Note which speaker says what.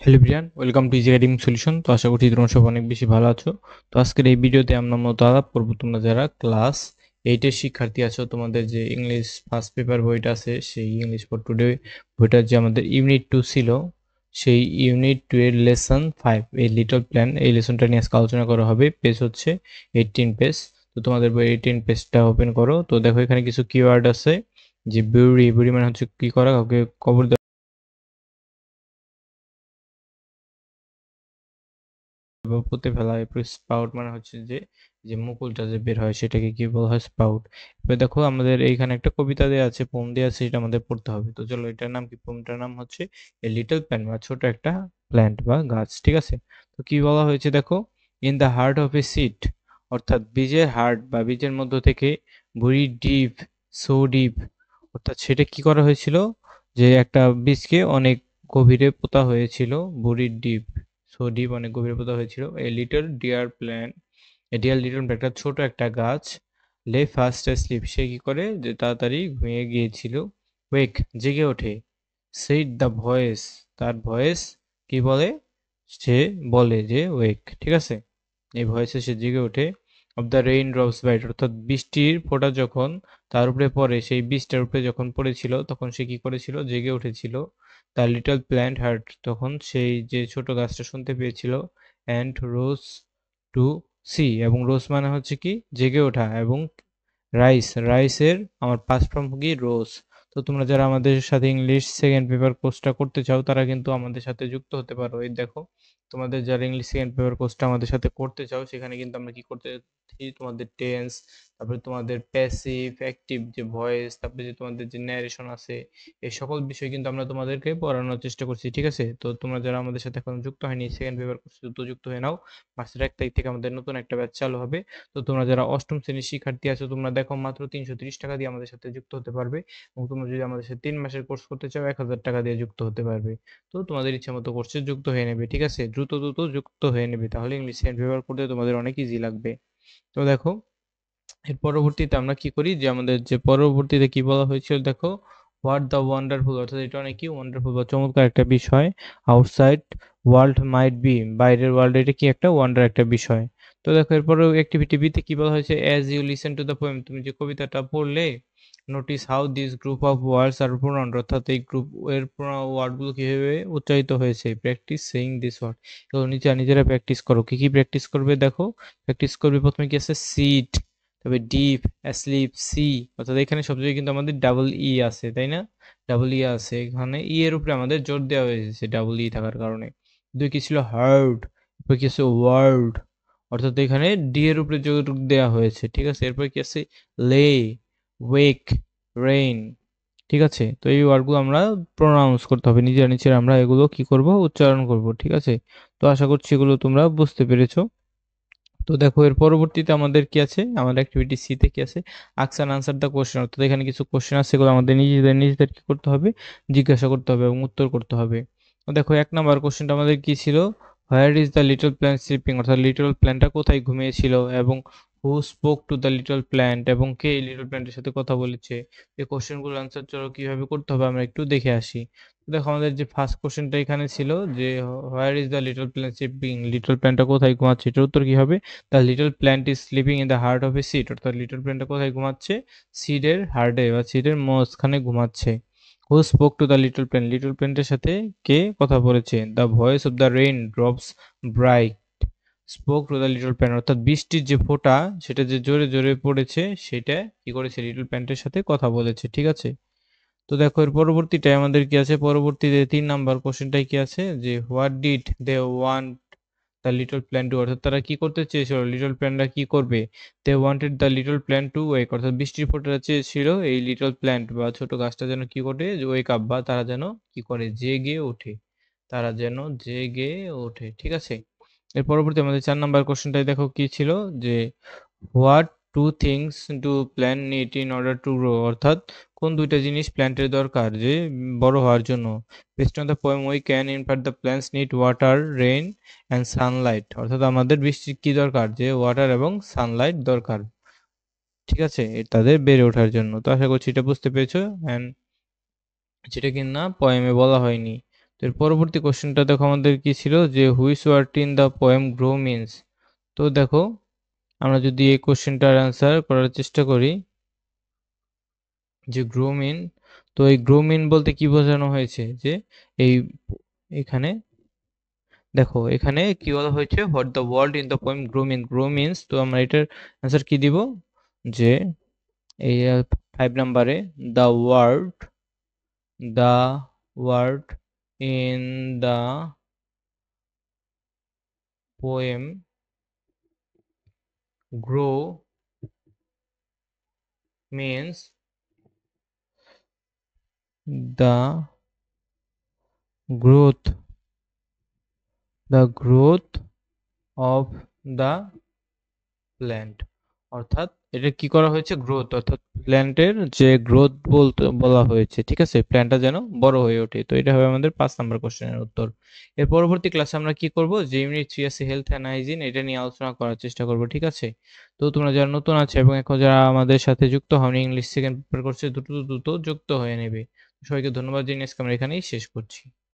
Speaker 1: Hello everyone, welcome to easy guiding solution. তো আশা করছি তোমরা সব অনেক বেশি ভালো আছো। তো আজকের এই ভিডিওতে আমরা মূলত আলাপ করবো তোমরা যারা ক্লাস 8 এর শিক্ষার্থী আছো, তোমাদের যে ইংলিশ ফার্স্ট পেপার বইটা আছে, সেই ইংলিশ ফর টুডে বইটার যে আমাদের ইউনিট 2 ছিল, সেই ইউনিট 2 এর লেসন 5 এই লিটল প্ল্যান, এই লেসনটা নিয়ে আজকে আলোচনা করা হবে। পেজ হচ্ছে 18 পেজ। তো তোমাদের বই 18 পেজটা ওপেন করো। তো দেখো এখানে কিছু কিওয়ার্ড আছে, যে বুড়ি বুড়ি মানে হচ্ছে কি করা, কাউকে কবর পুঁতে ফেলা। এরপর স্পাউট মানে হচ্ছে যে যে মুকুলটা যে বের হয় সেটাকে কি বলা হয়, স্পাউট। এবার দেখো আমাদের এইখানে একটা কবিতা দেওয়া আছে, পোম দেওয়া আছে, সেটা আমাদের পড়তে হবে। তো চলো, এটার নাম কি? পোমটার নাম হচ্ছে এ লিটল প্ল্যান্ট, বা ছোট একটা প্ল্যান্ট বা গাছ, ঠিক আছে। তো কি বলা হয়েছে দেখো, in the heart of a seed, অর্থাৎ বীজের হার্ট বা বীজের মধ্য থেকে, ভেরি ডিপ, সো ডিপ, অর্থাৎ সেটা কি করা হয়েছিল, যে একটা বীজকে অনেক গভীরে পোতা হয়েছিল, ভেরি ডিপ সো ডিপ, অনেক গভীরে পোতা হয়েছিল। A little dear plant, a dear little plant, একটা ছোট একটা গাছ, লে ফাস্ট স্লিপ, সে কি করে, যে তাড়াতাড়ি ঘুমিয়ে গিয়েছিল। ওয়েক, জেগে ওঠে। সেইড দ্য ভয়েস, তার ভয়েস কি বলে, সে বলে যে ওয়েক, ঠিক আছে। এই ভয়েসে সে জেগে ওঠে। Of the rain drops bite, অর্থাৎ বৃষ্টির ফোঁটা যখন তার উপরে পড়ে, সেই বীজটার উপরে যখন পড়েছিল, তখন সে কি করেছিল, জেগে উঠেছিল। দ্য লিটল প্ল্যান্ট হার্ট, তখন সেই যে ছোট গাছটা শুনতে পেয়েছিল। অ্যান্ড রোজ টু সি, এবং রোজ মানে হচ্ছে কি, জেগে ওঠা, এবং রাইস, রাইসের আমার পাস্ট ফর্ম কি, রোজ। তো তোমরা যারা আমাদের সাথে ইংলিশ সেকেন্ড পেপার কোর্সটা করতে চাও, তারা কিন্তু আমাদের সাথে যুক্ত হতে পারো। এই দেখো, তোমাদের যারা ইংলিশ সেকেন্ড পেপার কোর্সটা আমাদের সাথে করতে চাও, সেখানে কিন্তু আমরা কি করতে যাচ্ছি, তোমাদের টেন্স, তারপরে তোমাদের প্যাসিভ অ্যাক্টিভ যে ভয়েস, তারপরে যে তোমাদের যে ন্যারেশন আছে, এই সকল বিষয় কিন্তু আমরা তোমাদেরকে পড়ানোর চেষ্টা করছি, ঠিক আছে। তো তোমরা যারা আমাদের সাথে এখন যুক্ত হয়নি সেকেন্ড পেপার কোর্সে, দ্রুত যুক্ত হয়ে নাও। মাসের 1 তারিখ থেকে আমাদের নতুন একটা ব্যাচ চালু হবে। তো তোমরা যারা অষ্টম শ্রেণীর শিক্ষার্থী আছো, তোমরা দেখো মাত্র 330 টাকা দিয়ে আমাদের সাথে যুক্ত হতে পারবে, এবং তোমরা যদি আমাদের সাথে 3 মাসের কোর্স করতে চাও, 1000 টাকা দিয়ে যুক্ত হতে পারবে। তো তোমাদের ইচ্ছা মতো কোর্সে যুক্ত হয়ে নেবে, ঠিক আছে। দ্রুত দ্রুত যুক্ত হয়ে নেবে, তাহলে ইংলিশ সেকেন্ড পেপার করতে তোমাদের অনেক ইজি লাগবে। তো দেখো, এর পরবর্তীতে আমরা কি করি, যে আমাদের যে পরবর্তীতে কি বলা হয়েছিল দেখো, হোয়াট দ্য ওয়ান্ডারফুল, অর্থাৎ এটা অনেক কি ওয়ান্ডারফুল বা চমৎকার একটা বিষয়। আউটসাইড ওয়ার্ল্ড মাইট বি, বাইরের ওয়ার্ল্ড এটা কি একটা ওয়ান্ডার একটা বিষয়। তো দেখো এরপরে অ্যাক্টিভিটি বিতে কি বলা হয়েছে, as you listen to the poem, তুমি যে কবিতাটা পড়লে, notice how this group of words are pronounced, অর্থাৎ এই গ্রুপ এর ওয়ার্ডগুলো কিভাবে উচ্চারিত হয়েছে। প্র্যাকটিস সেইং দিস ওয়ার্ড, এগুলো নিজেরা প্র্যাকটিস করো। কি কি প্র্যাকটিস করবে দেখো, প্র্যাকটিস করবে প্রথমে কি আছে, সিট, তবে ডিপ, অ্যাসলিপ, সি, অর্থাৎ এখানে সব জায়গায় কিন্তু আমাদের ডাবল ই আছে, তাই না? ডাবল ই আছে এখানে, ই এর উপরে আমাদের জোর দেওয়া হয়েছে ডাবল ই থাকার কারণে। দুই কি ছিল, হার্ড, এরপর কি আছে, ওয়ার্ল্ড, অর্থাৎ এখানে ডি এর উপরে জোর দেওয়া হয়েছে, ঠিক আছে। এরপর কি আছে, লে, ওয়েক, রেইন, ঠিক আছে। তো এই ওয়ার্ডগুলো আমরা প্রোনাউন্স করতে হবে, নিজেরা আমরা এগুলো কি করব, উচ্চারণ করব, ঠিক আছে। তো আশা করছি এগুলো তোমরা বুঝতে পেরেছো। তো দেখো এর পরবর্তীতে আমাদের কি আছে, আমাদের অ্যাক্টিভিটি সি তে কি আছে, ask and answer the question, অর্থাৎ এখানে কিছু কোশ্চেন আছে, এগুলো আমাদের নিজেদের কি করতে হবে, জিজ্ঞাসা করতে হবে এবং উত্তর করতে হবে। তো দেখো 1 নাম্বার কোশ্চেনটা আমাদের কি ছিল, where is the little plant sleeping, অর্থাৎ লিটল প্ল্যান্টটা কোথায় ঘুমিয়েছিল, এবং who spoke to the little plant, এবং কে এই লিটল প্ল্যান্টের সাথে কথা বলেছে। এই কোশ্চেনগুলো আনসার চলো কিভাবে করতে হবে আমরা একটু দেখে আসি। দেখো আমাদের যে ফার্স্ট কোশ্চেনটা এখানে ছিল, যে where is the little plant sleeping, little প্ল্যান্টটা কোথায় ঘুমাচ্ছে, এটার উত্তর কি হবে, the little plant is sleeping in the heart of a seed, অর্থাৎ লিটল প্ল্যান্টটা কোথায় ঘুমাচ্ছে, সিডের হার্টে বা সিডের মধ্যখানে ঘুমাচ্ছে। Who spoke to the little plant, little প্ল্যান্টের সাথে কে কথা বলেছে, the voice of the rain drops bright spoke to the little plant, অর্থাৎ বৃষ্টির যে ফোঁটা সেটা যে জোরে জোরে পড়েছে, সেটা কি করেছে, লিটল প্ল্যান্টের সাথে কথা বলেছে, ঠিক আছে। তো দেখো এর পরবর্তীটায় আমাদের কি আছে, পরবর্তীতে 3 নাম্বার কোশ্চেনটাই কি আছে, যে what did they want the little plant to, অর্থাৎ তারা কি করতে চেয়েছিল, লিটল প্ল্যান্টরা কি করবে, they wanted the little plant to wake, অর্থাৎ বৃষ্টির ফোঁটাটা চেয়েছিল এই লিটল প্ল্যান্ট বা ছোট গাছটা যেন কি করে, ওয়েক আপ, বা তারা যেন কি করে, জেগে ওঠে, তারা যেন জেগে ওঠে, ঠিক আছে। এর পরবর্তী আমাদের 4 নাম্বার কোশ্চেনটাই দেখো কি ছিল, যে what to things do plant need in order to grow, অর্থাৎ কোন দুইটা জিনিস প্ল্যান্টের দরকার যে বড় হওয়ার জন্য। Best on the poem we can infer the plants need water, rain and Sunlight, অর্থাৎ আমাদের বৃষ্টির কি দরকার, যে ওয়াটার এবং সানলাইট দরকার, ঠিক আছে, তাদের বেড়ে ওঠার জন্য। তো আশা করছি এটা বুঝতে পেরেছো, অ্যান্ড যেটা কিনা পোয়েমে বলা হয়নি। তো এর পরবর্তী কোশ্চেনটা দেখো আমাদের কি ছিল যে which word in the poem grow means. তো দেখো আমরা যদি এই কোশ্চেনটার অ্যান্সার করার চেষ্টা করি যে গ্রো মিন, তো এই গ্রো মিন বলতে কি বোঝানো হয়েছে যে এই এখানে দেখো এখানে কি বলা হয়েছে what the word in the poem grow mean, grow means, তো আমরা এটার অ্যান্সার কি দিব যে এই 5 নাম্বারে the word in the poem grow means the growth of the plant, অর্থাৎ এটা কি করা হয়েছে গ্রোথ, অর্থাৎ প্ল্যান্টের যে গ্রোথ বলতে বলা হয়েছে, ঠিক আছে, প্ল্যান্টটা যেন বড় হয়ে ওঠে। তো এটা হবে আমাদের 5 নাম্বার কোশ্চেনের উত্তর। এর পরবর্তী ক্লাসে আমরা কি করব যে ইউনিট 3 আছে হেলথ অ্যান্ড হাইজিন, এটা নিয়ে আলোচনা করার চেষ্টা করব, ঠিক আছে। তো তোমরা যারা নতুন আছে এবং এখন যারা আমাদের সাথে যুক্ত হওনি, ইংলিশ সেকেন্ড পেপার করছে, দ্রুত দ্রুত যুক্ত হয়ে নেবে। সবাইকে ধন্যবাদ জানিয়ে আজকে আমরা এখানেই শেষ করছি।